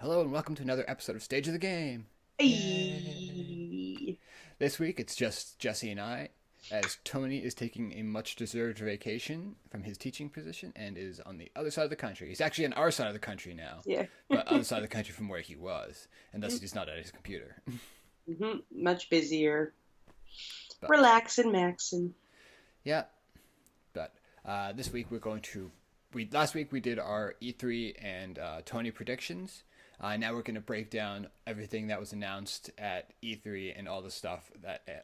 Hello and welcome to another episode of Stage of the Game. Yay! Hey. This week it's just Jesse and I, as Tony is taking a much-deserved vacation from his teaching position and is on the other side of the country. He's actually on our side of the country now, Yeah. but other side of the country from where he was, and thus he's not at his computer. Much busier. But Relaxing, maxing. yeah, but this week we're going to. Last week we did our E3 and Tony predictions. Now we're going to break down everything that was announced at E3 and all the stuff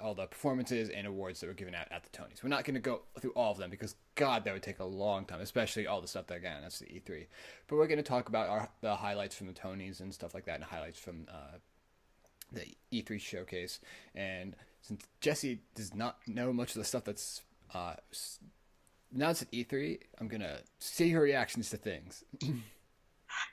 all the performances and awards that were given out at the Tonys. We're not going to go through all of them because God, that would take a long time, especially all the stuff that got announced at E3. But we're going to talk about the highlights from the Tonys and stuff like that, and highlights from the E3 showcase. And since Jesse does not know much of the stuff that's announced at E3, I'm going to see her reactions to things.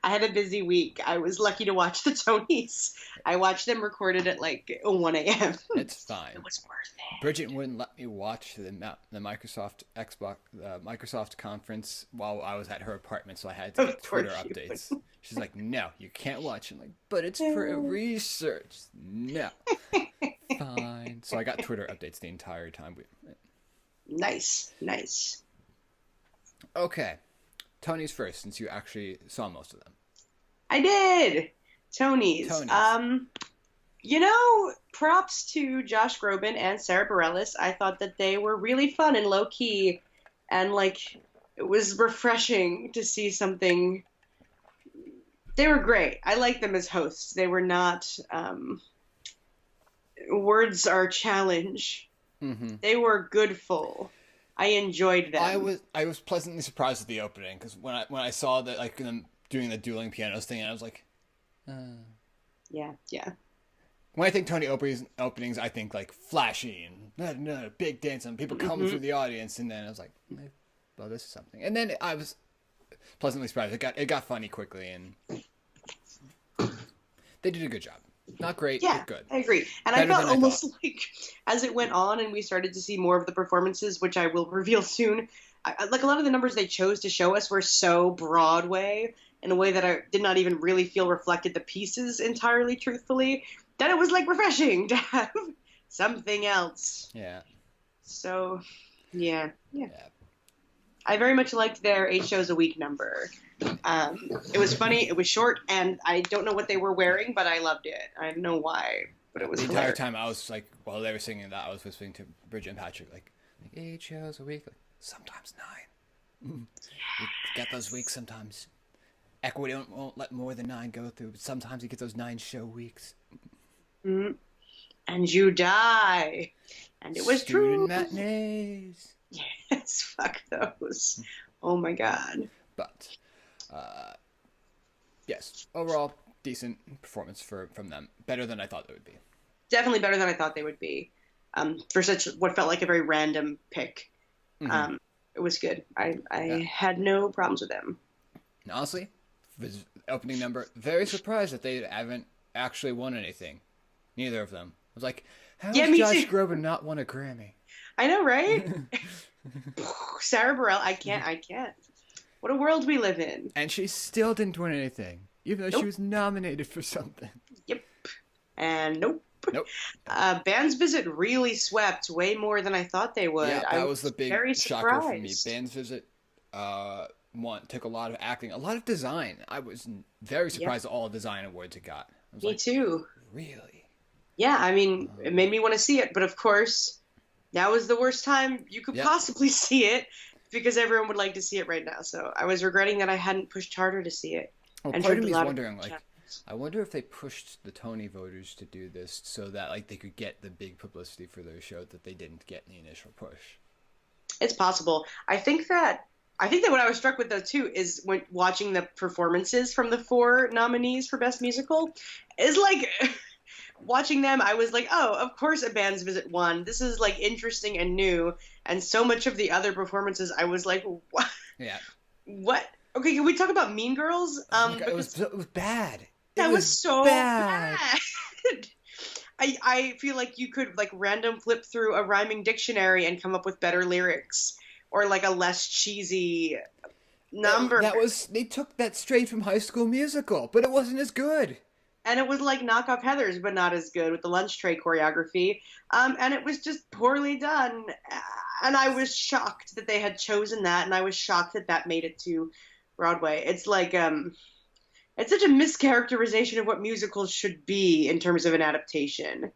I had a busy week. I was lucky to watch the Tonys. I watched them recorded at like 1 a.m. It's fine. It was worth it. Bridget wouldn't let me watch the Microsoft conference while I was at her apartment, so I had to get Twitter updates. She's like, "No, you can't watch." I'm like, "But it's for research." No, fine. So I got Twitter updates the entire time. Nice. Okay, Tony's first, since you actually saw most of them. I did. Tonys. Tonys. Props to Josh Groban and Sarah Bareilles. I thought that they were really fun and low key, and it was refreshing to see something. They were great. I liked them as hosts. They were not words are challenge. Mm-hmm. They were goodful. I enjoyed them. I was pleasantly surprised at the opening because when I saw that them doing the dueling pianos thing, I was like, Yeah. When I think Tony openings, I think like flashy and big dance and people coming through the audience, and then I was like, well, this is something. And then I was pleasantly surprised. It got funny quickly, and they did a good job. Not great, but good. I agree. And I felt almost like as it went on and we started to see more of the performances, which I will reveal soon, a lot of the numbers they chose to show us were so Broadway in a way that I did not even really feel reflected the pieces entirely truthfully, that it was refreshing to have something else. Yeah. So, yeah. I very much liked their 8 shows a week number. It was funny, it was short, and I don't know what they were wearing, but I loved it. I don't know why, but it was the hilarious. entire time I was like, while they were singing that, I was whispering to Bridget and Patrick, like 8 shows a week, sometimes 9. You get those weeks sometimes. Equity won't let more than 9 go through, but sometimes you get those 9 show weeks. Mm-hmm. And you die. And it was Student true. matinees. Yes, fuck those. Oh my god. But, yes, overall, decent performance from them. Better than I thought it would be. Definitely better than I thought they would be. For such what felt like a very random pick. Mm-hmm. It was good. I had no problems with them. And honestly, for his opening number, very surprised that they haven't actually won anything. Neither of them. I was like, how has Josh Groban not won a Grammy? I know, right? Sarah Bareilles, I can't. What a world we live in. And she still didn't win anything, even though she was nominated for something. Yep. And nope. Nope. Band's Visit really swept way more than I thought they would. Yeah, that was the big shocker for me. Surprised. Band's Visit took a lot of acting, a lot of design. I was very surprised at all the design awards it got. I was Me too. Really? Yeah, I mean, it made me want to see it, but of course, now is the worst time you could possibly see it because everyone would like to see it right now. So I was regretting that I hadn't pushed harder to see it. Well, and part of me is wondering, I wonder if they pushed the Tony voters to do this so that they could get the big publicity for their show that they didn't get in the initial push. It's possible. I think that what I was struck with though too is when watching the performances from the 4 nominees for Best Musical is watching them, I was like, oh, of course A Band's Visit won. This is interesting and new. And so much of the other performances, I was like, what? Yeah. What? Okay, can we talk about Mean Girls? It was bad. That was so bad. I feel like you could random flip through a rhyming dictionary and come up with better lyrics or a less cheesy number. They took that straight from High School Musical, but it wasn't as good. And it was like knockoff Heathers, but not as good with the lunch tray choreography. And it was just poorly done. And I was shocked that they had chosen that, and I was shocked that that made it to Broadway. It's like it's such a mischaracterization of what musicals should be in terms of an adaptation.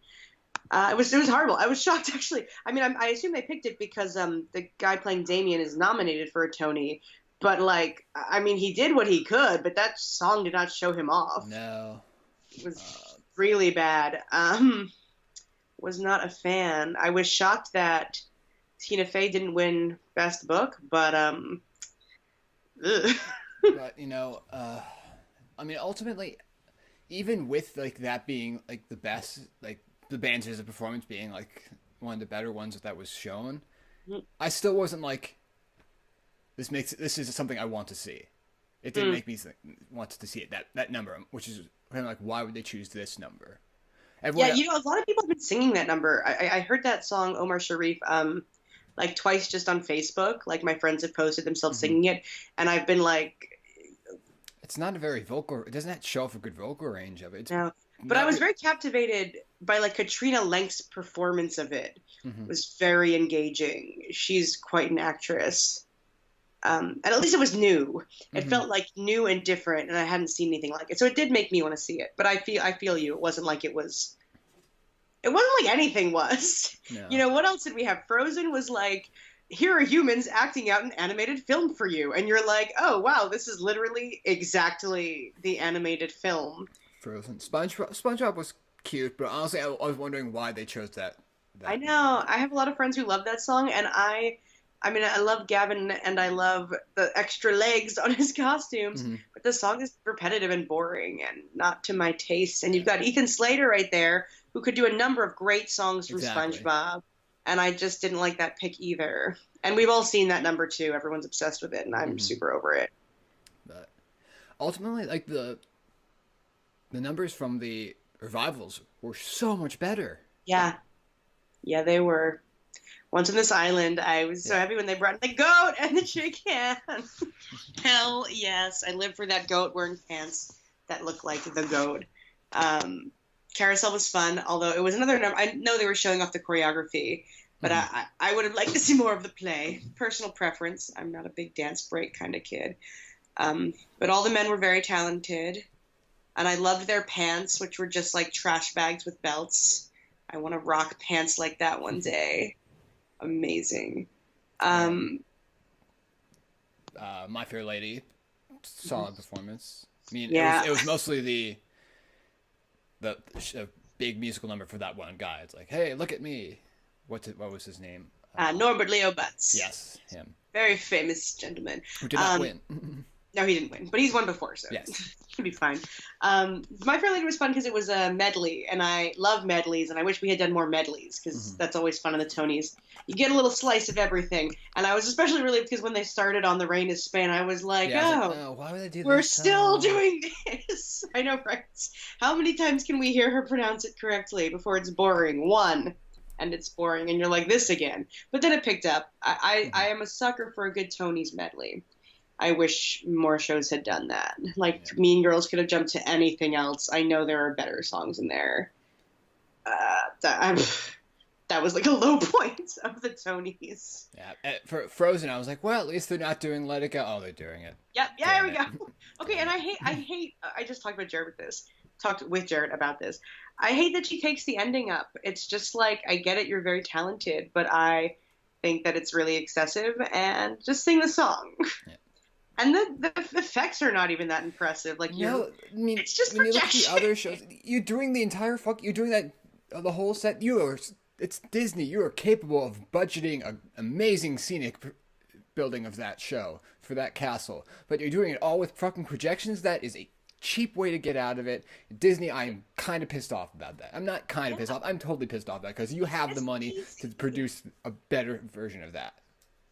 It was horrible. I was shocked, actually. I mean, I assume they picked it because the guy playing Damien is nominated for a Tony. But, like, I mean, he did what he could, but that song did not show him off. No. It was really bad. Was not a fan. I was shocked that Tina Fey didn't win Best Book, but, But, you know, I mean, ultimately, even with, like, that being, like, the best, like, the band's performance being, like, one of the better ones that was shown, I still wasn't like, this is something I want to see. It didn't make me want to see it, that number, which is kind of like, why would they choose this number? Everyone, yeah, you know, a lot of people have been singing that number. I heard that song, Omar Sharif, like twice just on Facebook. Like, my friends have posted themselves singing it, and I've been like, it's not a very vocal, it doesn't show off a good vocal range of it. No. But I was very captivated by, like, Katrina Lenk's performance of it. It was very engaging. She's quite an actress. And at least it was new. It felt like new and different, and I hadn't seen anything like it. So it did make me want to see it. But I feel you. It wasn't like anything was. No. You know, what else did we have? Frozen was like, here are humans acting out an animated film for you. And you're like, oh, wow, this is literally exactly the animated film. Frozen. SpongeBob was cute, but honestly, I was wondering why they chose that. I know. I have a lot of friends who love that song, and I mean, I love Gavin, and I love the extra legs on his costumes, but the song is repetitive and boring and not to my taste. And you've got Ethan Slater right there, who could do a number of great songs from SpongeBob, and I just didn't like that pick either. And we've all seen that number, too. Everyone's obsessed with it, and I'm super over it. But ultimately, like, the numbers from the revivals were so much better. Yeah. Yeah, they were. Once on This Island, I was so happy when they brought in the goat and the chicken. Hell yes. I live for that goat wearing pants that look like the goat. Carousel was fun, although it was another number. I know they were showing off the choreography, but I would have liked to see more of the play. Personal preference. I'm not a big dance break kind of kid. But all the men were very talented. And I loved their pants, which were just like trash bags with belts. I want to rock pants like that one day. Amazing. My Fair Lady, solid performance. I mean, it was mostly the big musical number for that one guy. It's like, hey, look at me. What was his name? Norbert Leo Butz. Yes, him. Very famous gentleman. Who did not win. No, he didn't win, but he's won before, so yes. It'll be fine. My Fair Lady was fun because it was a medley, and I love medleys, and I wish we had done more medleys because that's always fun in the Tonys. You get a little slice of everything, and I was especially relieved because when they started on The Rain is Spain, I was like, why would they do we're still doing this. I know, right? How many times can we hear her pronounce it correctly before it's boring? One. And it's boring, and you're like, this again. But then it picked up. I am a sucker for a good Tonys medley. I wish more shows had done that. Like, Mean Girls could have jumped to anything else. I know there are better songs in there. That was like a low point of the Tonys. Yeah, for Frozen, I was like, well, at least they're not doing Let It Go. Oh, they're doing it. Yep, yeah, there we go. Okay, and I just talked with Jared about this. I hate that she takes the ending up. It's just like, I get it, you're very talented, but I think that it's really excessive, and just sing the song. Yeah. And the effects are not even that impressive. Like, it's just when projection. You look at the other shows, you're doing you're doing that, the whole set. It's Disney. You are capable of budgeting an amazing scenic building of that show for that castle, but you're doing it all with fucking projections. That is a cheap way to get out of it. Disney, I'm kind of pissed off about that. I'm not kind of pissed off. I'm totally pissed off about that because you have the money to produce a better version of that.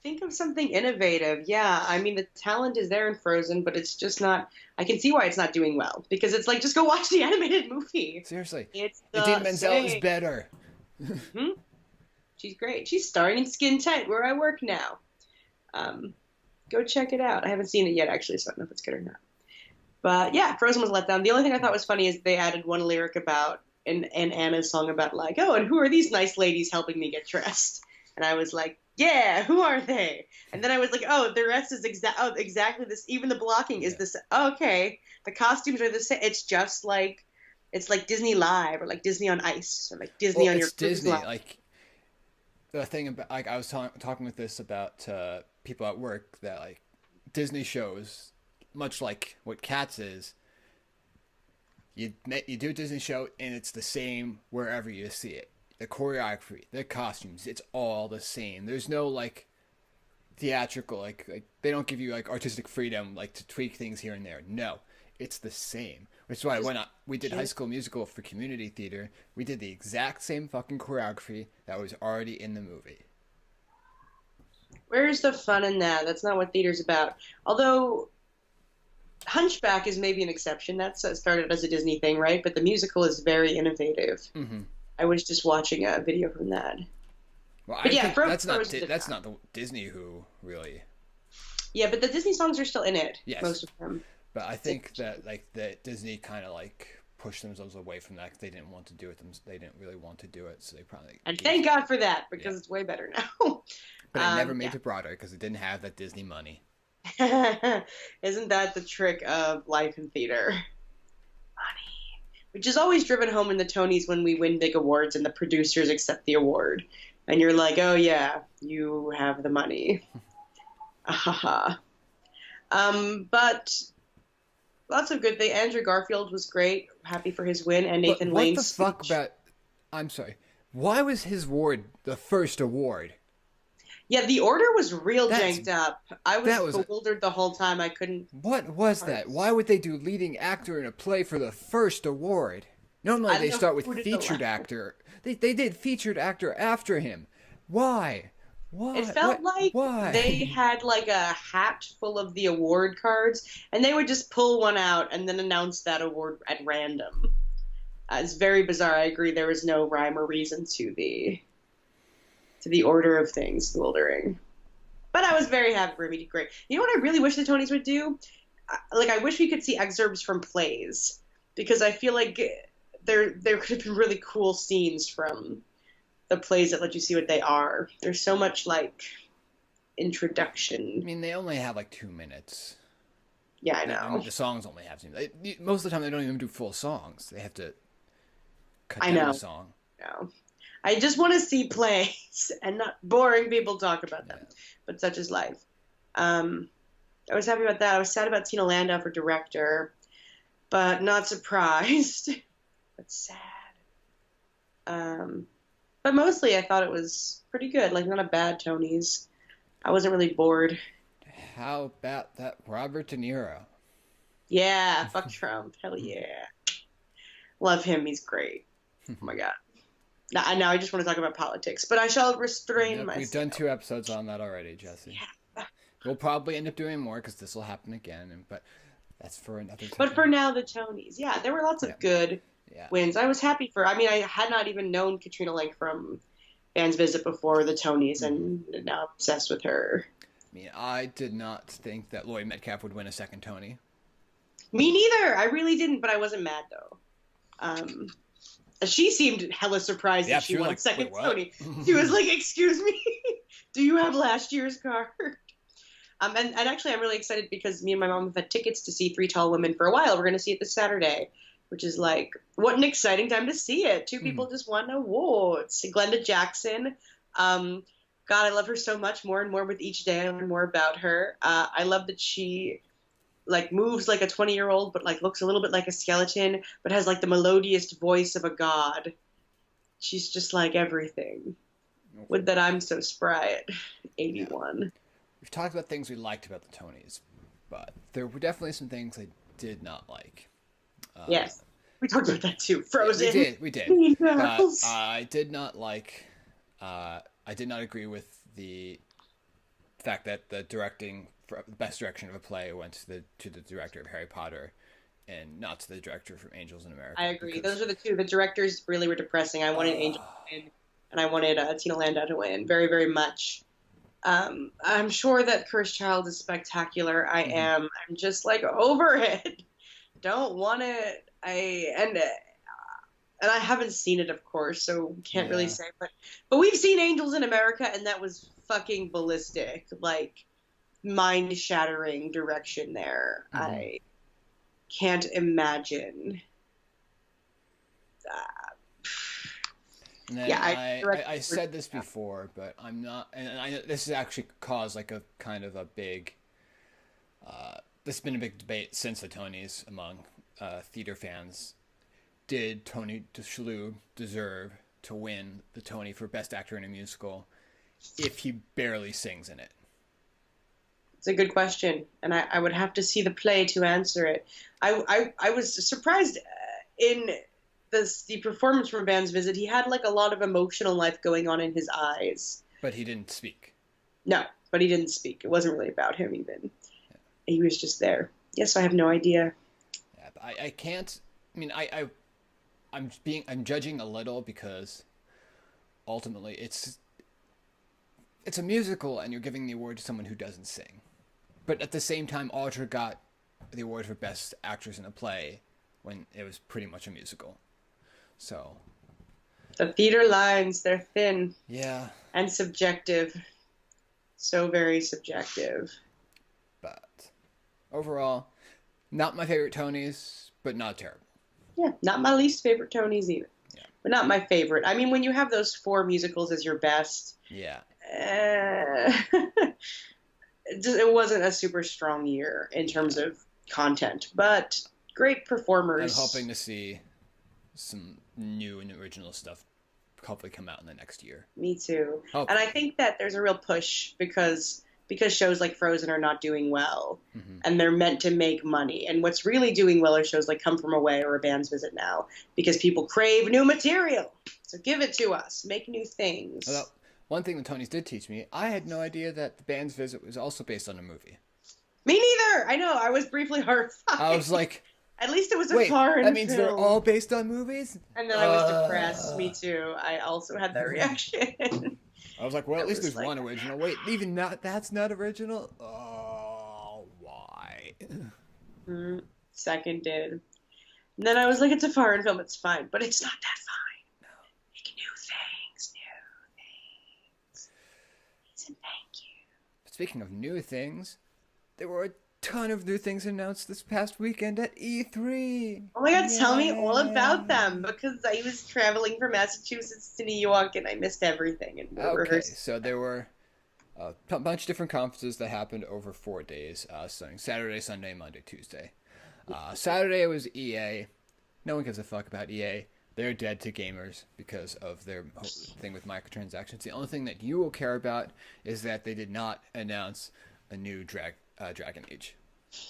Think of something innovative. Yeah, I mean, the talent is there in Frozen, but it's just not. I can see why it's not doing well because it's like, just go watch the animated movie. Seriously, Idina Menzel is better. She's great. She's starring in Skin Tight, where I work now. Go check it out. I haven't seen it yet, actually, so I don't know if it's good or not. But yeah, Frozen was let down. The only thing I thought was funny is they added one lyric about in Anna's song about like, oh, and who are these nice ladies helping me get dressed? And I was like, yeah, who are they? And then I was like, oh, the rest is exactly this. Even the blocking is Yeah. this. Oh, okay, the costumes are the same. It's just like it's like Disney Live or like Disney on Ice or like Disney Well, on your it's cruise Disney. line. Like the thing about like I was talking with this about people at work that like Disney shows, much like what Cats is. You do a Disney show and it's the same wherever you see it. The choreography, the costumes, it's all the same. There's no like theatrical like they don't give you like artistic freedom like to tweak things here and there. No, it's the same. Which is why when we did High School Musical for community theater, we did the exact same fucking choreography that was already in the movie. Where's the fun in that? That's not what theater's about. Although Hunchback is maybe an exception. That's started as a Disney thing, right? But the musical is very innovative. Mm-hmm. I was just watching a video from that. Well, But I yeah, think Frozen that's not the Disney who really. Yeah, but the Disney songs are still in it. Yes. Most of them. But I think that like that Disney kind of like pushed themselves away from that 'cause they didn't want to do it. They didn't really want to do it, so they probably. And thank God for that, because Yeah. it's way better now. But it never made Yeah. to Broadway because it didn't have that Disney money. Isn't that the trick of life in theater? Money. Which is always driven home in the Tonys when we win big awards and the producers accept the award. And you're like, oh yeah, you have the money. But lots of good things. Andrew Garfield was great. Happy for his win. And But Nathan what Lane's the fuck speech. about? I'm sorry. Why was his award the first award? Yeah, the order was real That's- janked up. I that was was- bewildered the whole time. I couldn't. What was that? Why would they do leading actor in a play for the first award? Normally I they don't know start with who did the featured last- actor. They did featured actor after him. Why? Why? It felt like why? they had like a hat full of the award cards, and they would just pull one out and then announce that award at random. It's very bizarre. I agree. There was no rhyme or reason to the order of things, the ordering. But I was very happy for him. He did great. You know what I really wish the Tonys would do? Like I wish we could see excerpts from plays, because I feel like there could have been really cool scenes from the plays that let you see what they are. There's so much like I introduction. mean, they only have like 2 minutes. Yeah, I And know. the songs only have 2 minutes. Most of the time, they don't even do full songs. They have to cut I down know. the song. No. I just want to see plays and not boring people talk about them. Yeah. But such is life. I was happy about that. I was sad about Tina Landau for director, but not surprised. But sad. But mostly I thought it was pretty good. Like, not a bad Tonys. I wasn't really bored. How about that Robert De Niro? Yeah, fuck Trump. Hell yeah. Love him. He's great. Oh my God. Now I just want to talk about politics, but I shall restrain Yep, myself. we've done 2 episodes on that already, Jesse. Yeah. We'll probably end up doing more because this will happen again, but that's for another time. But for now, the Tonys. Yeah, there were lots of Yeah. good Yeah. wins. I was happy for. I mean, I had not even known Katrina Lenk from Fans Visit before the Tonys, and now I'm obsessed with her. I mean, I did not think that Lloyd Metcalf would win a second Tony. Me neither. I really didn't, but I wasn't mad though. She seemed hella surprised Yeah, that she she was won like, a second "Wait, what?" Tony. She was like, "Excuse me, do you have last year's card?" And actually, I'm really excited because me and my mom have had tickets to see Three Tall Women for a while. We're going to see it this Saturday, which is like, what an exciting time to see it. 2 people just won awards. Glenda Jackson. God, I love her so much, more and more with each day. I learn more about her. I love that she like moves like a 20-year-old, but like looks a little bit like a skeleton, but has like the melodious voice of a god. She's just like everything. Would that I'm so spry at 81. We've talked about things we liked about the Tonys, but there were definitely some things I did not like. Yes, we talked about that too. Frozen. We did. Mean But Girls. I did not like. I did not agree with the fact that the best direction of a play went to the director of Harry Potter, and not to the director from Angels in America. I agree. because- Those are the two. The directors really were depressing. I wanted Angel to win, and I wanted Tina Landau to win very, very much. I'm sure that Cursed Child is spectacular. Hmm. I'm just like over it. Don't want it. And I haven't seen it, of course, so can't really Yeah. say. But we've seen Angels in America, and that was fucking ballistic, like mind shattering direction there. Hmm. I can't imagine. And then Yeah, I I directed. said this before, but I'm not, and I this has actually caused like a kind of a big. This has been a big debate since the Tonys among theater fans. Did Tony Shalhoub deserve to win the Tony for Best Actor in a Musical if he barely sings in it? It's a good question, and I would have to see the play to answer it. I was surprised in the performance from Band's Visit. He had like a lot of emotional life going on in his eyes. But he didn't speak. No, but he didn't speak. It wasn't really about him even. He was just there. Yes, I have no idea. Yeah, but I can't. I mean, I'm judging a little because ultimately it's a musical and you're giving the award to someone who doesn't sing. But at the same time, Audra got the award for Best Actress in a Play when it was pretty much a musical. So, The theater lines, they're thin yeah, and subjective. So very subjective. but overall, not my favorite Tonys, but not terrible. Yeah, not my least favorite Tonys either. Yeah. But not my favorite. I mean, when you have those four musicals as your best, Yeah. it wasn't a super strong year in terms Yeah. of content, but great I'm performers. hoping to see some new and original stuff hopefully come out in the next year. Me too. And I Hopefully. think that there's a real push because shows like Frozen are not doing well Hmm. and they're meant to make money. And what's really doing well are shows like Come From Away or A Band's Visit Now because people crave new material. So give it to us. Make new Although, things. one thing the Tonys did teach me, I had no idea that the band's visit was also based on a movie. Me neither. I know. I was briefly I was horrified. like, At least it was a wait, that foreign means they're film. all based on movies? And then I was depressed. Me too. I also had that reaction. I was like, well, I at least was there's like, one original. Wait, even not that's not original? Oh, why? seconded. And then I was like, it's a foreign film. It's fine. But it's not that fine. Make new things. New things. Please and thank you. Speaking of new things, there were a ton of new things announced this past weekend at E3. Oh my God, tell me all about them Yay! because I was traveling from Massachusetts to New York and I missed everything and we're Okay, rehearsing. so there were a bunch of different conferences that happened over 4 days, starting Saturday, Sunday, Monday, Tuesday. Saturday was EA. No one gives a fuck about EA. They're dead to gamers because of their whole thing with microtransactions. The only thing that you will care about is that they did not announce a new Dragon Age.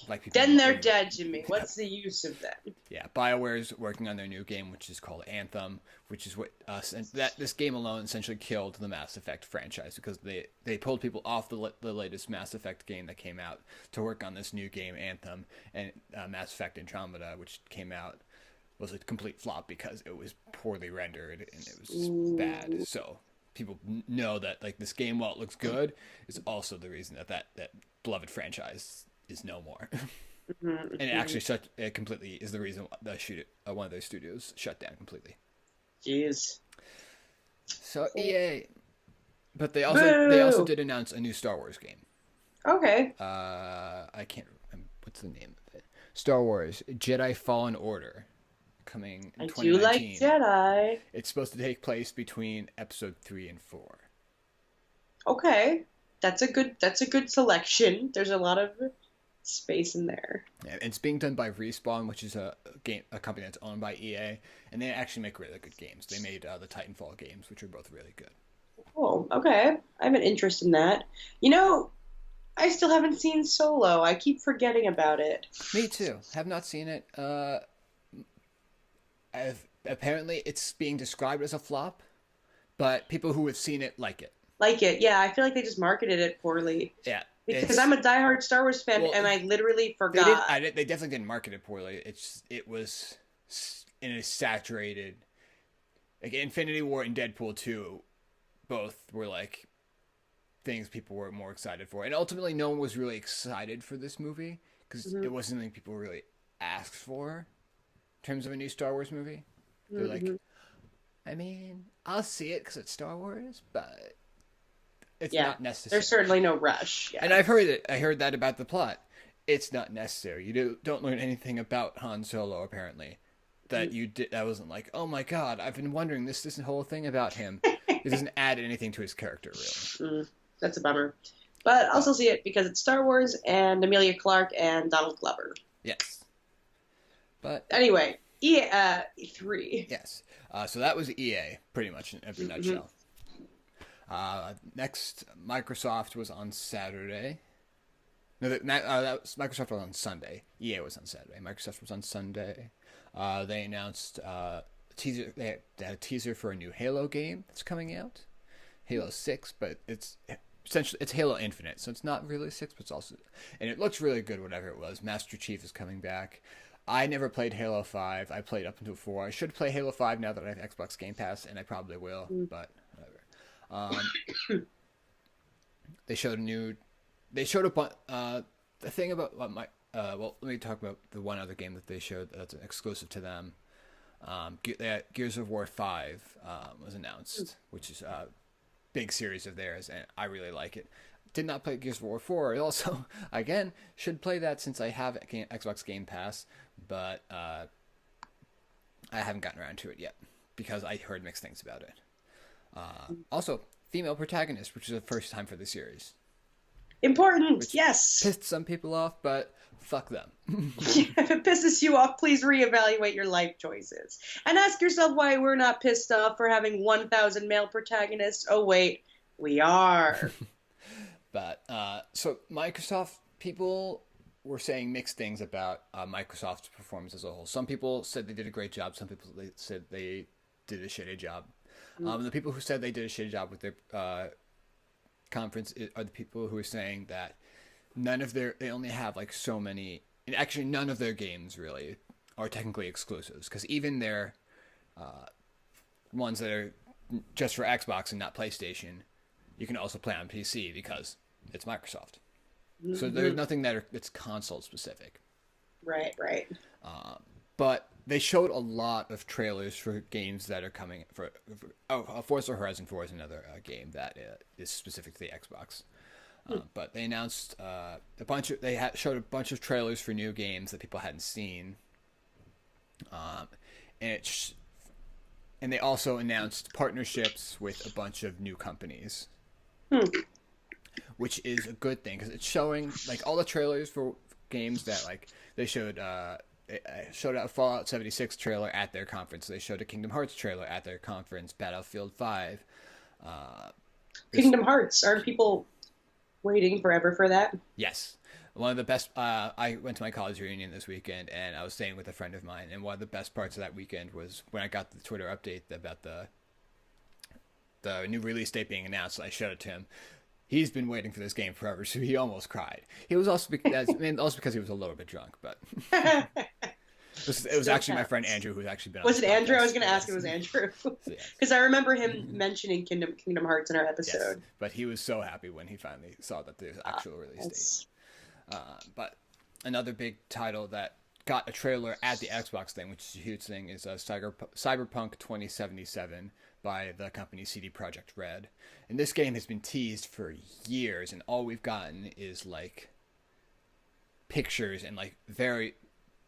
Like people, Then they're dead to me. What's the use of them? yeah, BioWare's working on their new game, which is called Anthem, which is what and that this game alone essentially killed the Mass Effect franchise because they pulled people off the latest Mass Effect game that came out to work on this new game Anthem, and Mass Effect Andromeda, which came out, was a complete flop because it was poorly rendered and it was just bad. So people know that like this game, while it looks good, is also the reason that beloved franchise is no more. And it actually shut it completely is the reason one of those studios shut down completely. Jeez. So EA, but they also Boo! did announce a new Star Wars game. Okay. I can't remember what's the name of it. Star Wars Jedi Fallen Order, coming in I do like 2019. Jedi. It's supposed to take place between Episode 3 and 4. Okay. That's a good selection. There's a lot of space in there. Yeah, it's being done by Respawn, which is a company that's owned by EA, and they actually make really good games. They made the Titanfall games, which are both really good. Oh, okay. I have an interest in that. You know, I still haven't seen Solo. I keep forgetting about it. Me too. Have not seen it. Apparently, it's being described as a flop, but people who have seen it like it. Like it. Yeah, I feel like they just marketed it poorly. Yeah, Because I'm a diehard Star Wars fan well, and I literally they didn't. forgot. They definitely didn't market it poorly. It was in a saturated. Like Infinity War and Deadpool 2, both were like things people were more excited for. And ultimately, no one was really excited for this movie because it wasn't something people really asked for in terms of a new Star Wars movie. They're like, I mean, I'll see it because it's Star Wars, but it's not necessary. There's certainly no rush. Yeah. And I heard that about the plot. It's not necessary. You don't learn anything about Han Solo, apparently. That you did. I wasn't like, oh my god, I've been wondering this whole thing about him. It doesn't add anything to his character, really. That's a bummer. But I'll still see it because it's Star Wars and Emilia Clarke and Donald Glover. Yes. But anyway, E3. Yes. So that was EA, pretty much in every nutshell. Next, Microsoft was on Saturday. No, that was Microsoft was on Sunday. EA was on Saturday. Microsoft was on Sunday. They announced teaser. They had a teaser for a new Halo game that's coming out, Halo 6, but it's essentially it's Halo Infinite, so it's not really 6, but it's also, and it looks really good. Whatever it was, Master Chief is coming back. I never played Halo 5. I played up until 4. I should play Halo 5 now that I have Xbox Game Pass, and I probably will, but whatever. They showed a bunch. The thing about well, let me talk about the one other game that they showed that's exclusive to them. Gears of War 5 was announced, which is a big series of theirs, and I really like it. Did not play Gears of War 4. I also, again, should play that since I have Xbox Game Pass, but I haven't gotten around to it yet because I heard mixed things about it. Also, female protagonist, which is the first time for the series. Important, which yes. Pissed some people off, but fuck them. If it pisses you off, please reevaluate your life choices. And ask yourself why we're not pissed off for having 1,000 male protagonists. Oh, wait, we are. But, so Microsoft, people were saying mixed things about Microsoft's performance as a whole. Some people said they did a great job. Some people said they did a shitty job. The people who said they did a shitty job with their conference are the people who are saying that they only have like so many, and actually none of their games really are technically exclusives, because even their ones that are just for Xbox and not PlayStation, you can also play on PC because it's Microsoft. So there's nothing that's console specific. Right. But they showed a lot of trailers for games that are coming for Forza Horizon 4 is another game that is specific to the Xbox. But they announced showed a bunch of trailers for new games that people hadn't seen. And they also announced partnerships with a bunch of new companies. Which is a good thing because it's showing like all the trailers for games that like they showed a Fallout 76 trailer at their conference. They showed a Kingdom Hearts trailer at their conference. Battlefield 5. Kingdom Hearts. Aren't people waiting forever for that? Yes. One of the best. I went to my college reunion this weekend, and I was staying with a friend of mine. And one of the best parts of that weekend was when I got the Twitter update about the new release date being announced. I showed it to him. He's been waiting for this game forever, so he almost cried. He was also because he was a little bit drunk, but it was actually my friend Andrew who's actually been on Was it Andrew? podcast. I was going to ask if it was Andrew. Because I remember him mentioning Kingdom Hearts in our episode. Yes, but he was so happy when he finally saw that there's actual release date. But another big title that got a trailer at the Xbox thing, which is a huge thing, is Cyberpunk 2077 by the company CD Projekt Red. And this game has been teased for years, and all we've gotten is like pictures and like very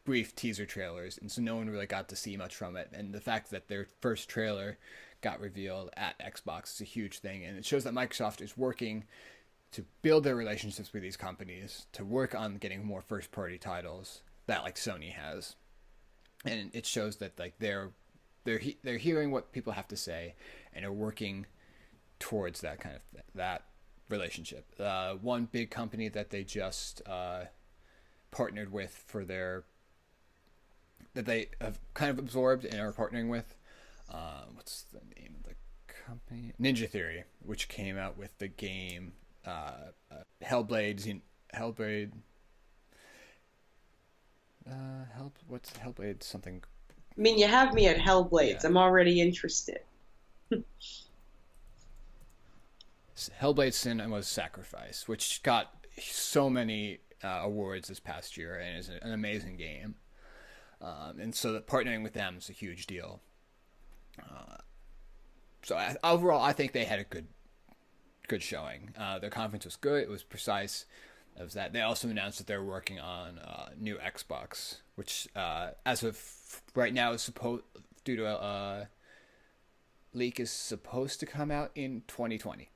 brief teaser trailers, and so no one really got to see much from it. And the fact that their first trailer got revealed at Xbox is a huge thing, and it shows that Microsoft is working to build their relationships with these companies, to work on getting more first-party titles that like Sony has. And it shows that like they're hearing what people have to say and are working towards that kind of that relationship. One big company that they just partnered with that they have kind of absorbed and are partnering with. What's the name of the company? Ninja Theory, which came out with the game Hellblade. What's Hellblade something? I mean, you have me at Hellblades. Yeah. I'm already interested. Hellblade: Senua's Sacrifice, which got so many awards this past year and is an amazing game. And so that partnering with them is a huge deal. Overall, I think they had a good showing. Their conference was good. It was precise. It was that. They also announced that they're working on new Xbox, which as of right now is supposed, due to a leak, is supposed to come out in 2020.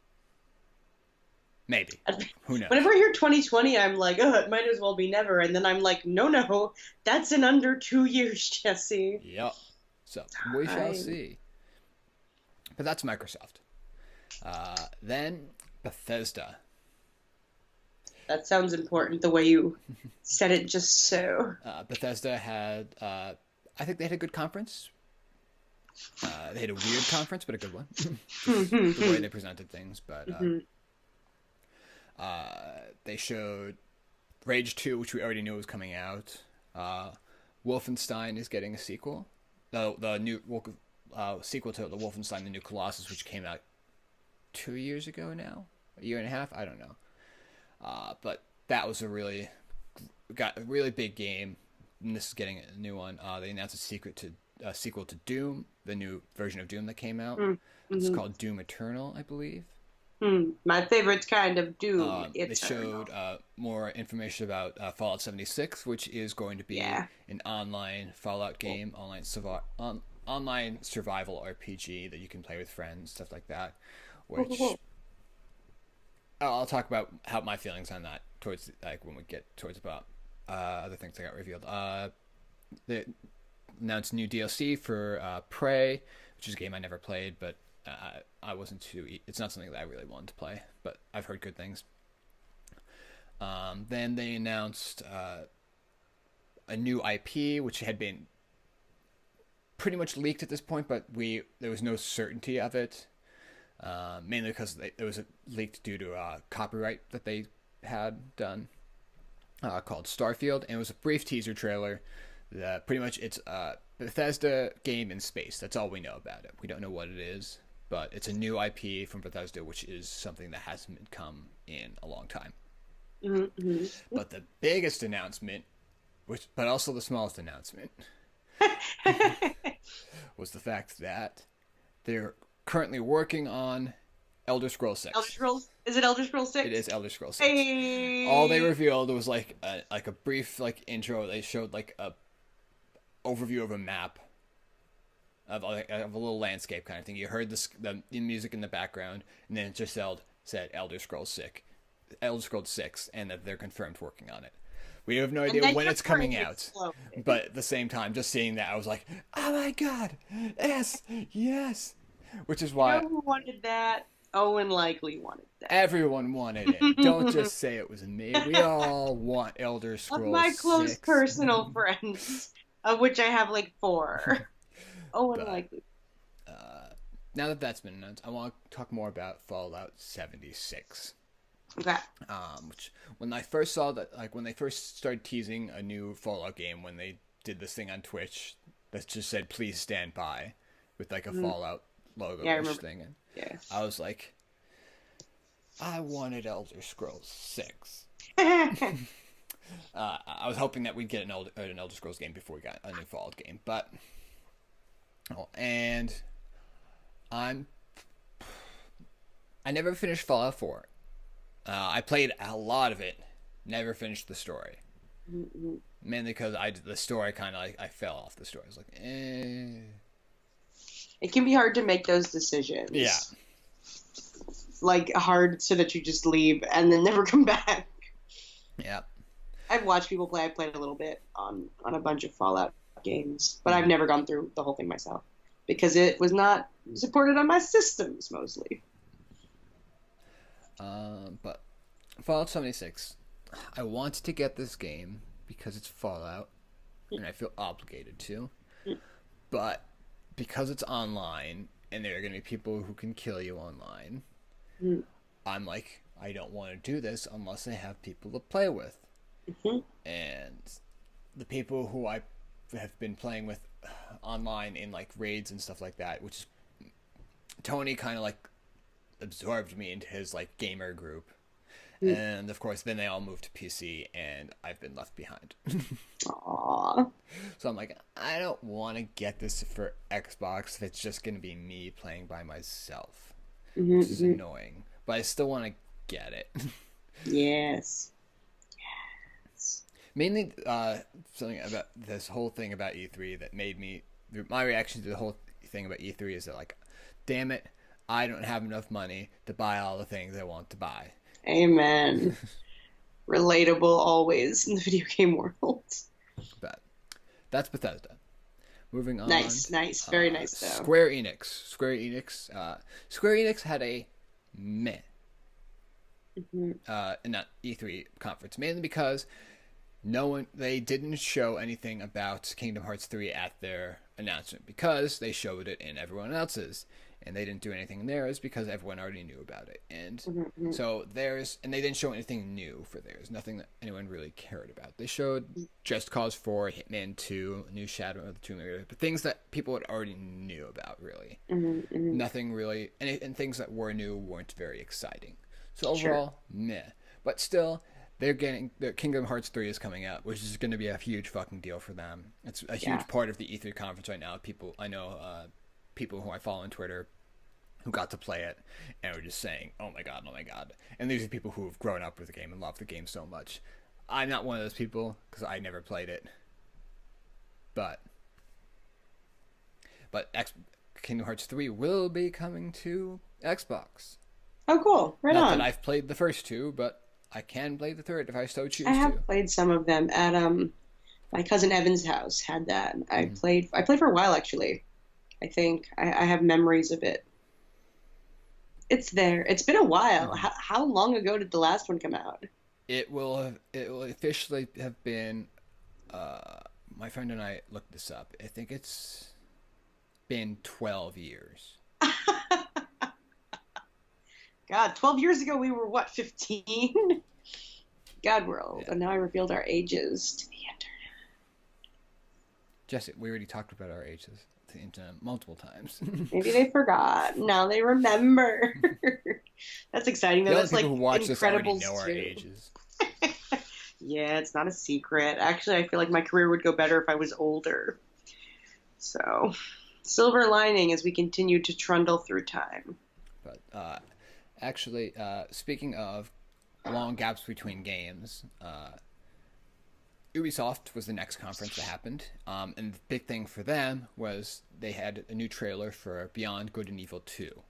Maybe. Who knows? Whenever I hear 2020, I'm like, oh, it might as well be never. And then I'm like, no, that's in under 2 years, Jesse. Yep. So we shall see. But that's Microsoft. Then Bethesda. That sounds important, the way you said it just so. Bethesda had, I think they had a good conference. They had a weird conference, but a good one. The way they presented things. But they showed Rage 2, which we already knew was coming out. Wolfenstein is getting a sequel. The new sequel to the Wolfenstein: The New Colossus, which came out 2 years ago now, a year and a half, I don't know. But that was a really big game, and this is getting a new one. They announced a sequel to Doom, the new version of Doom that came out. It's called Doom Eternal, I believe. My favorite kind of Doom. They showed more information about Fallout 76, which is going to be an online Fallout game, online survival RPG that you can play with friends, stuff like that. Which I'll talk about how my feelings on that towards when we get towards about other things that got revealed. They announced new DLC for Prey, which is a game I never played, but I wasn't too. It's not something that I really wanted to play, but I've heard good things. Then they announced a new IP, which had been pretty much leaked at this point, but there was no certainty of it. Mainly because it was leaked due to copyright that they had done, called Starfield, and it was a brief teaser trailer. Pretty much it's a Bethesda game in space. That's all we know about it. We don't know what it is, but it's a new IP from Bethesda, which is something that hasn't come in a long time. But the biggest announcement, but also the smallest announcement, was the fact that they're currently working on Elder Scrolls 6. Elder Scrolls? Is it Elder Scrolls 6? It is Elder Scrolls 6. Hey. All they revealed was a brief intro. They showed a overview of a map of a little landscape kind of thing. You heard the music in the background, and then it just said Elder Scrolls 6, and that they're confirmed working on it. We have no idea when it's coming out, but at the same time, just seeing that, I was like, "Oh my god, yes!" Which is why. You know who wanted that? Owen likely wanted that. Everyone wanted it. Don't just say it was me. We all want Elder Scrolls. Of my close 6. personal friends, of which I have 4. Owen likely. Now that that's been announced, I want to talk more about Fallout 76. Okay. Which when I first saw that, when they first started teasing a new Fallout game, when they did this thing on Twitch that just said "Please stand by" with a Fallout logo thing, and I was like, I wanted Elder Scrolls 6. I was hoping that we'd get an Elder Scrolls game before we got a new Fallout game, but and I never finished Fallout 4. I played a lot of it, never finished the story. Mainly because the story kind of I fell off the story. I was like, eh. It can be hard to make those decisions. Yeah. Hard so that you just leave and then never come back. Yeah. I've watched people play. I played a little bit on a bunch of Fallout games, but I've never gone through the whole thing myself because it was not supported on my systems mostly. But Fallout 76, I wanted to get this game because it's Fallout, and I feel obligated to. But because it's online, and there are going to be people who can kill you online, I'm like, I don't want to do this unless I have people to play with. And the people who I have been playing with online in raids and stuff like that, which is Tony kind of absorbed me into his like gamer group. Mm. And of course, then they all moved to PC, and I've been left behind. Aww. So I'm like, I don't want to get this for Xbox if it's just going to be me playing by myself, which is annoying. But I still want to get it. Yes. Mainly, something about this whole thing about E3 that made me. My reaction to the whole thing about E3 is that, like, damn it, I don't have enough money to buy all the things I want to buy. Amen. Relatable always in the video game world. But that's Bethesda. Moving on. Nice. Very nice, though. Square Enix had a meh in that E3 conference, mainly because they didn't show anything about Kingdom Hearts 3 at their announcement, because they showed it in everyone else's, and they didn't do anything in theirs because everyone already knew about it. And so and they didn't show anything new for theirs, nothing that anyone really cared about. They showed Just Cause 4, Hitman 2, New Shadow of the Tomb Raider, but things that people had already knew about, really. Nothing really, and things that were new weren't very exciting. So overall, meh. But still, their Kingdom Hearts 3 is coming out, which is going to be a huge fucking deal for them. It's a huge part of the E3 conference right now. I know people who I follow on Twitter who got to play it and were just saying, oh my god. And these are people who have grown up with the game and love the game so much. I'm not one of those people because I never played it. But Kingdom Hearts 3 will be coming to Xbox. Oh, cool. Right Not on. that I've played the first two, but I can play the third if I so choose I to. have played some of them at my cousin Evan's house. Had that. I played for a while, actually. I think I have memories of it. It's there. It's been a while. How long ago did the last one come out? It will officially have been. My friend and I looked this up. I think it's been 12 years. God, 12 years ago we were, what, 15? God, we're old. And now I revealed our ages to the internet. Jesse, we already talked about our ages to the internet multiple times. Maybe they forgot. Now they remember. That's exciting, though. The That's only like people who watch this already Incredibles know our 2. ages. Yeah, it's not a secret. Actually, I feel like my career would go better if I was older. So, silver lining as we continue to trundle through time. But actually, speaking of long gaps between games, Ubisoft was the next conference that happened, and the big thing for them was they had a new trailer for Beyond Good and Evil 2.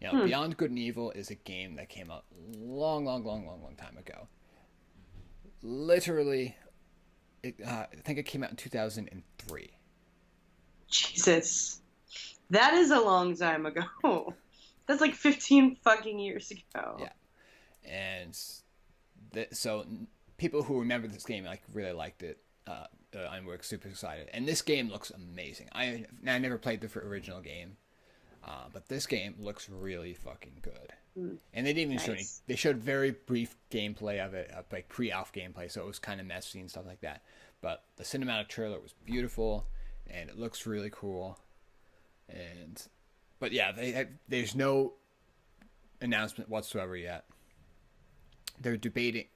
Now, Beyond Good and Evil is a game that came out long time ago. Literally, I think it came out in 2003. Jesus. That is a long time ago. That's like 15 fucking years ago. Yeah. And so people who remember this game really liked it and were super excited. And this game looks amazing. I never played the original game, but this game looks really fucking good. And they didn't even show any. They showed very brief gameplay of it, like pre-alpha gameplay, so it was kind of messy and stuff like that. But the cinematic trailer was beautiful, and it looks really cool. But yeah, there's no announcement whatsoever yet. They're debating.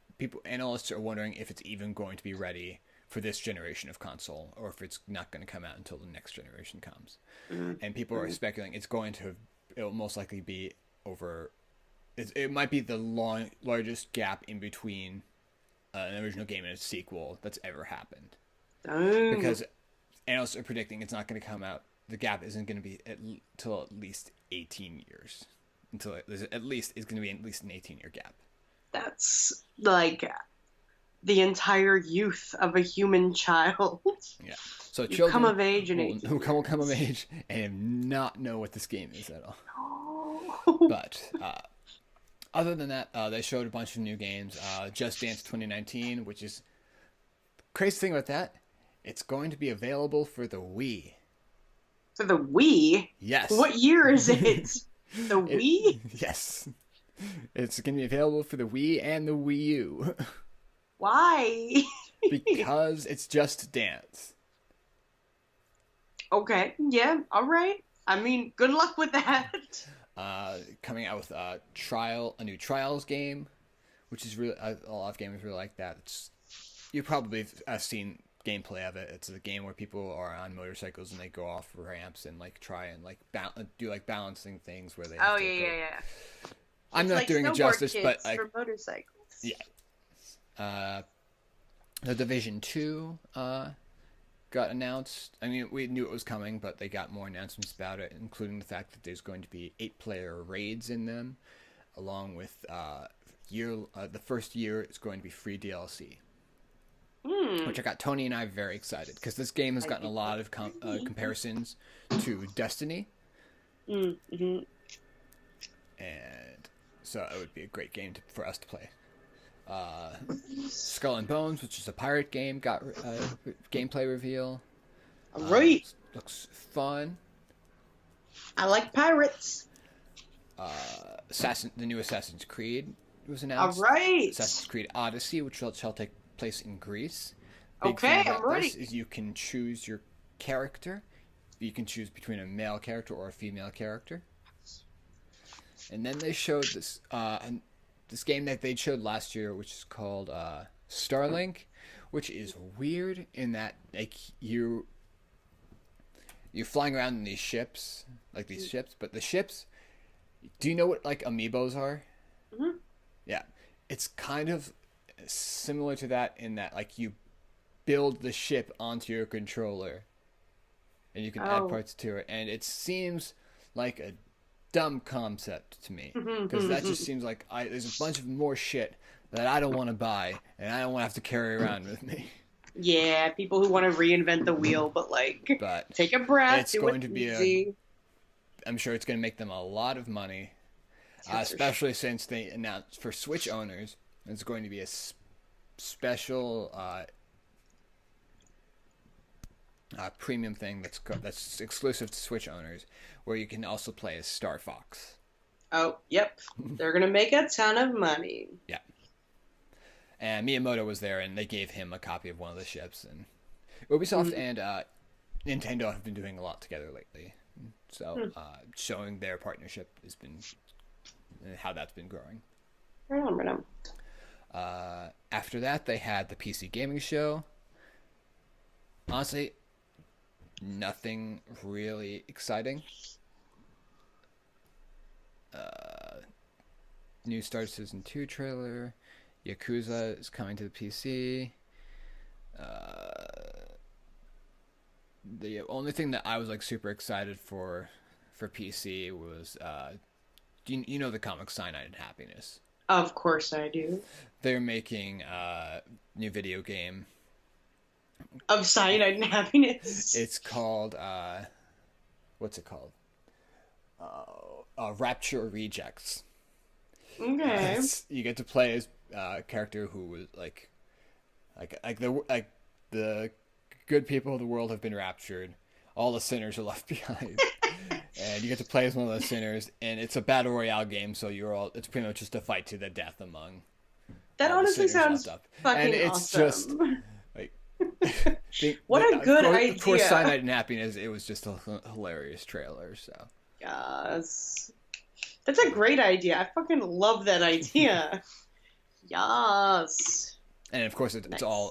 Analysts are wondering if it's even going to be ready for this generation of console, or if it's not going to come out until the next generation comes. And people are speculating it'll most likely be over. It might be the largest gap in between an original game and a sequel that's ever happened. Because analysts are predicting it's not going to come out. The gap isn't going to be until at least 18 years. Until it's going to be at least an 18-year gap. That's like the entire youth of a human child. Yeah. So you children come of age in 18 who come of age and not know what this game is at all. No. But other than that, they showed a bunch of new games. Just Dance 2019, which is crazy thing about that. It's going to be available for the Wii. For the Wii? Yes. What year is it? The Wii? Yes. It's going to be available for the Wii and the Wii U. Why? Because it's Just Dance. Okay. Yeah. All right. I mean, good luck with that. coming out with a new Trials game, which is really a lot of gamers really like that. You probably have seen gameplay of it. It's a game where people are on motorcycles and they go off ramps and like try and like do like balancing things where they have to go. I'm It's not like doing it snowboard justice, kids but like for motorcycles. yeah. The Division 2 got announced. I mean, we knew it was coming, but they got more announcements about it, including the fact that there's going to be 8-player raids in them, along with the first year is going to be free DLC. Which I got Tony and I very excited because this game has gotten a lot of comparisons to Destiny. Mm-hmm. And so it would be a great game for us to play. Skull and Bones, which is a pirate game, got gameplay reveal. Right. Looks fun. I like pirates. The new Assassin's Creed was announced. All right. Assassin's Creed Odyssey, which shall take place in Greece. Okay, I'm ready. This is you can choose your character. You can choose between a male character or a female character. And then they showed this game that they showed last year, which is called Starlink, which is weird in that like you're flying around in these ships, but the ships. Do you know what like amiibos are? Mm-hmm. Yeah, it's kind of similar to that in that like you build the ship onto your controller, and you can add parts to it, and it seems like a dumb concept to me because that just seems like there's a bunch of more shit that I don't want to buy and I don't want to have to carry around with me. Yeah, people who want to reinvent the wheel, but take a breath. It's going to be I'm sure it's going to make them a lot of money, especially since they announced for Switch owners it's going to be a special premium thing that's exclusive to Switch owners, where you can also play as Star Fox. Oh, yep. They're going to make a ton of money. Yeah. And Miyamoto was there, and they gave him a copy of one of the ships. And Ubisoft and Nintendo have been doing a lot together lately. So showing their partnership has been how that's been growing. Right on. After that, they had the PC gaming show. Honestly, nothing really exciting. New Star Citizen 2 trailer. Yakuza is coming to the PC. The only thing that I was like super excited for PC was you know the comic Cyanide and Happiness? Of course I do. They're making a new video game of Cyanide and Happiness. It's called what's it called? Rapture Rejects. Okay. You get to play as a character who was like the good people of the world have been raptured. All the sinners are left behind. And you get to play as one of those sinners, and it's a battle royale game, so it's pretty much just a fight to the death among. That honestly sounds fucking and it's awesome. Just what a good idea. For Cyanide and Happiness, it was just a hilarious trailer. So yes, that's a great idea. I fucking love that idea. Yes. And of course, it's all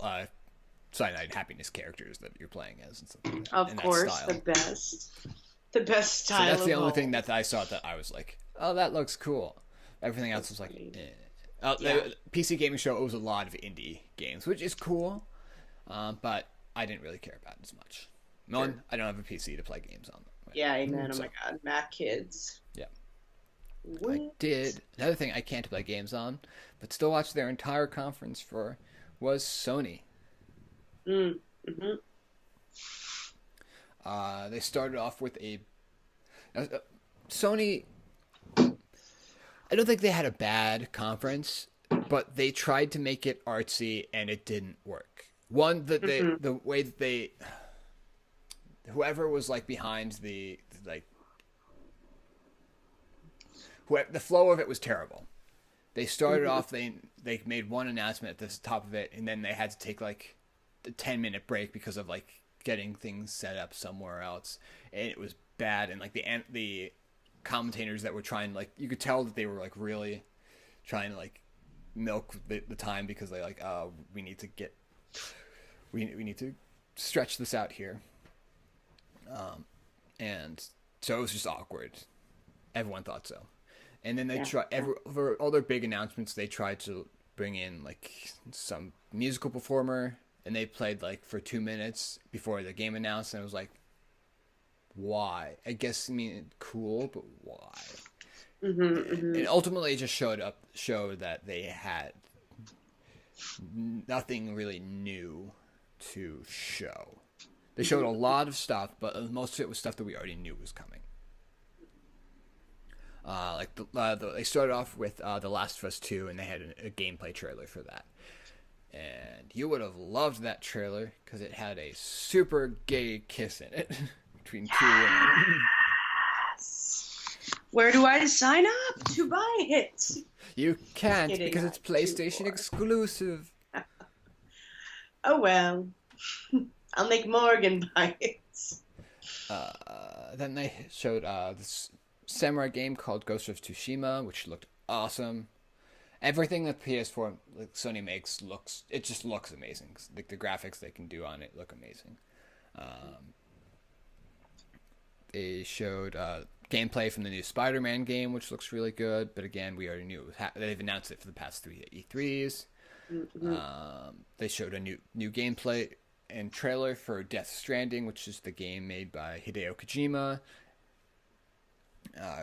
Cyanide and Happiness characters that you're playing as, and stuff like that. Of course, the best. The best style. So that's the only thing that I saw that I was like, oh, that looks cool. Everything else was like, eh. The PC gaming show owes a lot of indie games, which is cool, but I didn't really care about it as much. One, I don't have a PC to play games on. Yeah, amen. Oh my god, Mac kids. Yeah. What? I did. Another thing I can't play games on, but still watch their entire conference for, was Sony. Mm-hmm. They started off with Sony. I don't think they had a bad conference, but they tried to make it artsy and it didn't work. One, the way that whoever was like behind the flow of it was terrible. They started off, they made one announcement at the top of it, and then they had to take like a 10-minute break because of like getting things set up somewhere else, and it was bad. And like the commentators that were trying, like, you could tell that they were like really trying to like milk the time, because they like, we need to get, we need to stretch this out here. And so it was just awkward. Everyone thought so. And then they for all their big announcements, they tried to bring in like some musical performer, and they played like for 2 minutes before the game announced, and it was like, why? I guess, I mean, cool, but why? And ultimately it just showed that they had nothing really new to show. They showed a lot of stuff, but most of it was stuff that we already knew was coming. They started off with The Last of Us 2, and they had a gameplay trailer for that. And you would have loved that trailer, because it had a super gay kiss in it between two women. Where do I sign up to buy it? You can't, because it's PlayStation exclusive. Oh well. I'll make Morgan buy it. Then they showed this samurai game called Ghost of Tsushima, which looked awesome. Everything that PS4 like Sony makes looks amazing. Like the graphics they can do on it look amazing. They showed gameplay from the new Spider-Man game, which looks really good. But again, we already knew it was they've announced it for the past 3 E3s. They showed a new gameplay and trailer for Death Stranding, which is the game made by Hideo Kojima,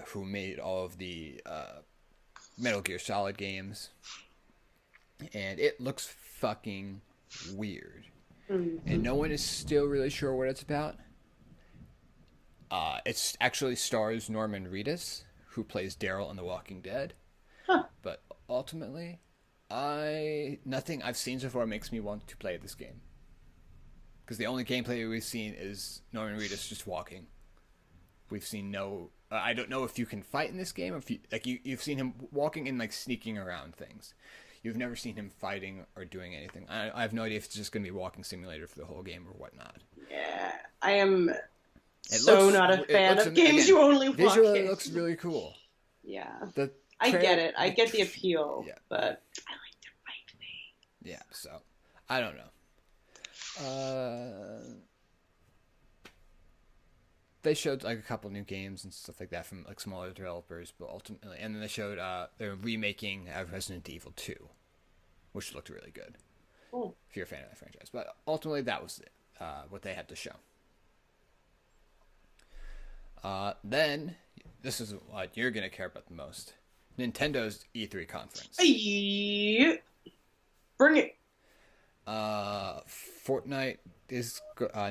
who made all of the Metal Gear Solid games. And it looks fucking weird. And no one is still really sure what it's about. It actually stars Norman Reedus, who plays Daryl in The Walking Dead. But ultimately, nothing I've seen so far makes me want to play this game. Because the only gameplay we've seen is Norman Reedus just walking. We've seen no... I don't know if you can fight in this game. If you've seen him walking and like sneaking around things. You've never seen him fighting or doing anything. I have no idea if it's just going to be walking simulator for the whole game or whatnot. Yeah, I am not a fan of games you only walk in. Visually, it looks really cool. Yeah. I get it. I get the appeal, but I like the right thing. Yeah, so I don't know. They showed like a couple new games and stuff like that from like smaller developers, but ultimately, and then they showed they're remaking Resident Evil 2, which looked really good. Cool. If you're a fan of that franchise, but ultimately that was it, what they had to show. Then this is what you're gonna care about the most: Nintendo's E3 conference. Yeah. Bring it. Fortnite is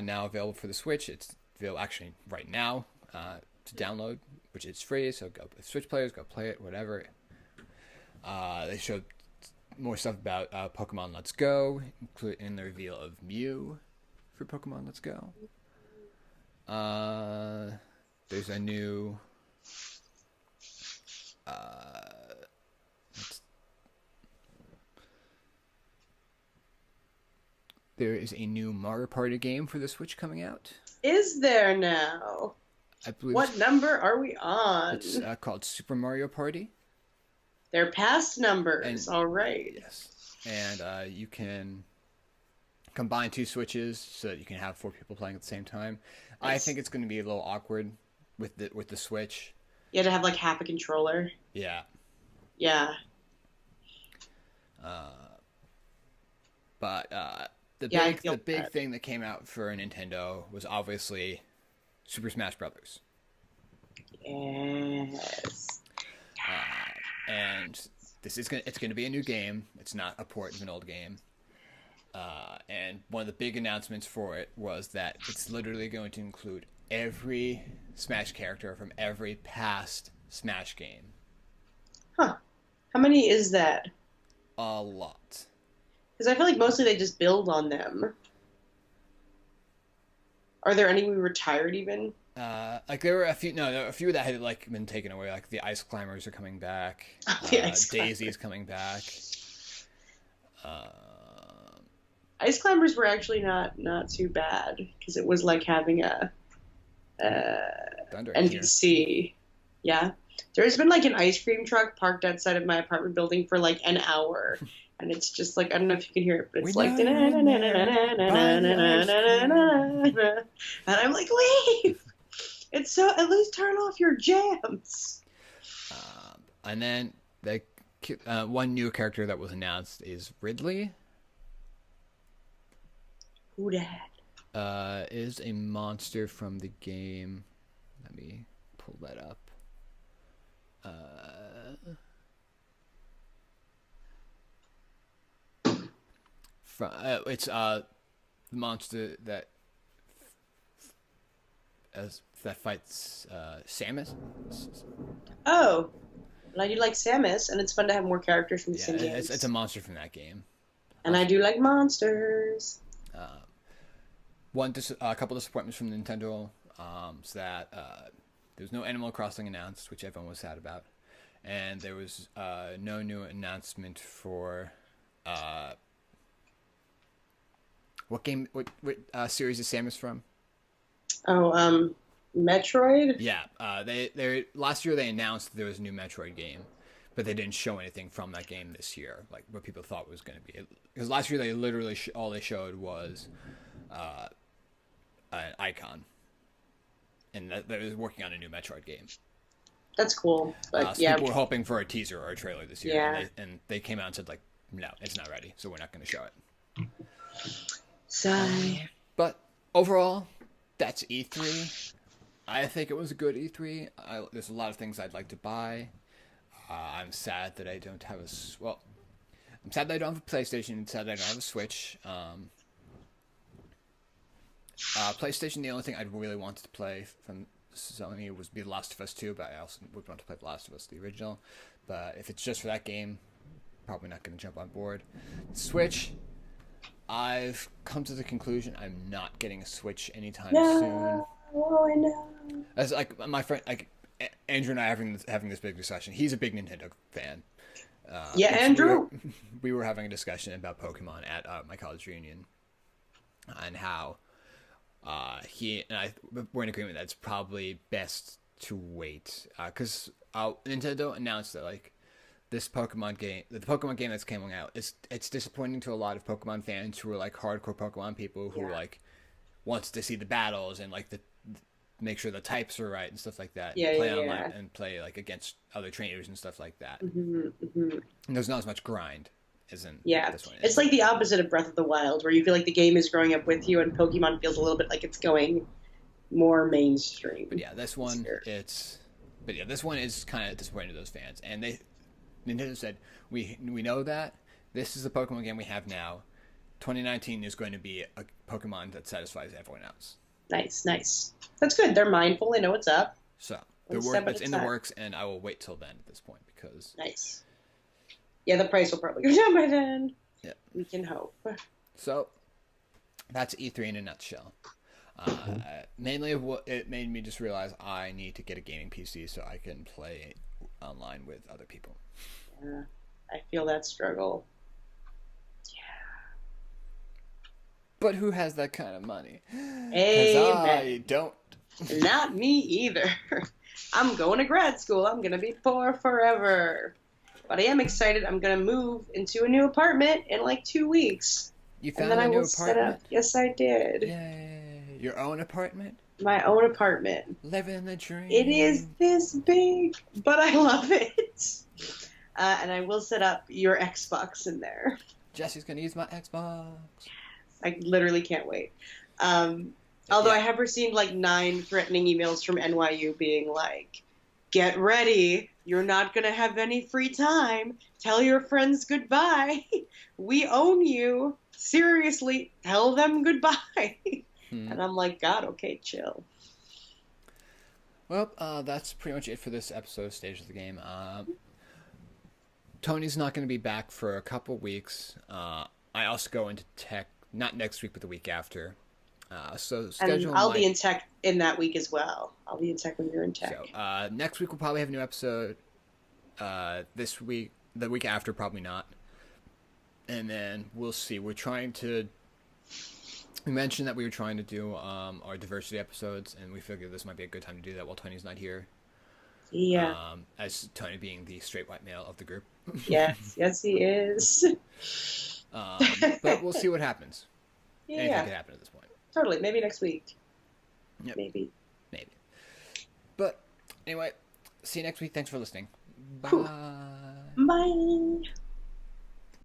now available for the Switch. It's available actually right now to download, which is free. So go, Switch players, go play it, whatever. They showed more stuff about Pokemon Let's Go, including the reveal of Mew for Pokemon Let's Go. There's a new there is a new Mario Party game for the Switch coming out. Is there now? I believe. What number are we on? It's called Super Mario Party. They're past numbers. All right. Yes. And you can combine 2 Switches so that you can have 4 people playing at the same time. Yes. I think it's going to be a little awkward with the Switch. You had to have like half a controller. Yeah. Yeah. But the big thing that came out for Nintendo was obviously Super Smash Brothers. Yes. And it's gonna be a new game. It's not a port of an old game. And one of the big announcements for it was that it's literally going to include every Smash character from every past Smash game. Huh. How many is that? A lot. Because I feel like mostly they just build on them. Are there any we retired even? Like there were a few. No, there were a few that had like been taken away. Like the Ice Climbers are coming back. Daisy's coming back. Ice Climbers were actually not too bad because it was like having a NPC. Yeah. There's been like an ice cream truck parked outside of my apartment building for like an hour. And it's just like, I don't know if you can hear it, but We it's know like, and you're in there. Buy the ice cream. I'm like, leave! It's so, at least turn off your jams. And then the one new character that was announced is Ridley. Who dat? Is a monster from the game. Let me pull that up. It's the monster that fights Samus. Oh, well, I do like Samus, and it's fun to have more characters from the Yeah, same games. it's a monster from that game. And I do like monsters. A couple disappointments from Nintendo. So that there was no Animal Crossing announced, which everyone was sad about, and there was no new announcement for what game? What series is Samus from? Oh, Metroid? Yeah, they last year they announced there was a new Metroid game, but they didn't show anything from that game this year, like what people thought it was going to be. Because last year they literally all they showed was an icon, and that they was working on a new Metroid game. That's cool. But So yeah. people were hoping for a teaser or a trailer this year, Yeah. and they came out and said like, no, it's not ready, so we're not going to show it. Sigh. But overall, that's E3. I think it was a good E3. There's a lot of things I'd like to buy. I'm sad that I don't have I'm sad that I don't have a PlayStation. I'm sad that I don't have a Switch. PlayStation, the only thing I'd really wanted to play from Sony was be The Last of Us 2, but I also would want to play The Last of Us, the original. But if it's just for that game, probably not going to jump on board. Switch, I've come to the conclusion I'm not getting a Switch anytime soon. Oh, I know. As like my friend, like Andrew and I having this big discussion. He's a big Nintendo fan. Yeah, Andrew. We were having a discussion about Pokemon at my college reunion, and how he and I were in agreement that it's probably best to wait because Nintendo announced that like this Pokemon game, the Pokemon game that's coming out, it's disappointing to a lot of Pokemon fans who are like hardcore Pokemon people who like wants to see the battles and like the make sure the types are right and stuff like that. Yeah, and play yeah, online yeah. and play like against other trainers and stuff like that. Mm-hmm, mm-hmm. And there's not as much grind as in Yeah, this one. it's like the opposite of Breath of the Wild, where you feel like the game is growing up with you, and Pokemon feels a little bit like it's going more mainstream. But yeah, this one this one is kind of disappointing to those fans. And Nintendo said we know that this is the Pokemon game we have now. 2019 is going to be a Pokemon that satisfies everyone else. Nice, nice. That's good. They're mindful. They know what's up. So It's in the works, and I will wait till then at this point because nice. Yeah, the price will probably go down by then. Yeah, we can hope. So that's E3 in a nutshell. Mainly, what it made me just realize I need to get a gaming PC so I can play online with other people. Yeah, I feel that struggle. But who has that kind of money? Amen. I don't. Not me either. I'm going to grad school. I'm going to be poor forever. But I am excited. I'm going to move into a new apartment in like 2 weeks. You found a new apartment? Yes, I did. Yay. Your own apartment? My own apartment. Living the dream. It is this big, but I love it. And I will set up your Xbox in there. Jessie's going to use my Xbox. I literally can't wait. Although I have received like 9 threatening emails from NYU being like, get ready. You're not going to have any free time. Tell your friends goodbye. We own you. Seriously, tell them goodbye. And I'm like, God, okay, chill. Well, that's pretty much it for this episode of Stage of the Game. Tony's not going to be back for a couple weeks. I also go into tech, not next week, but the week after. So schedule. And I'll be in tech in that week as well. I'll be in tech when you're in tech. So next week we'll probably have a new episode. This week, the week after, probably not. And then we'll see. We mentioned that we were trying to do our diversity episodes, and we figured this might be a good time to do that while Tony's not here. Yeah. As Tony being the straight white male of the group. Yes. Yes, he is. But we'll see what happens. Anything Yeah. could happen at this point. Totally. Maybe next week. Yep. Maybe. But anyway, see you next week. Thanks for listening. Bye. Bye.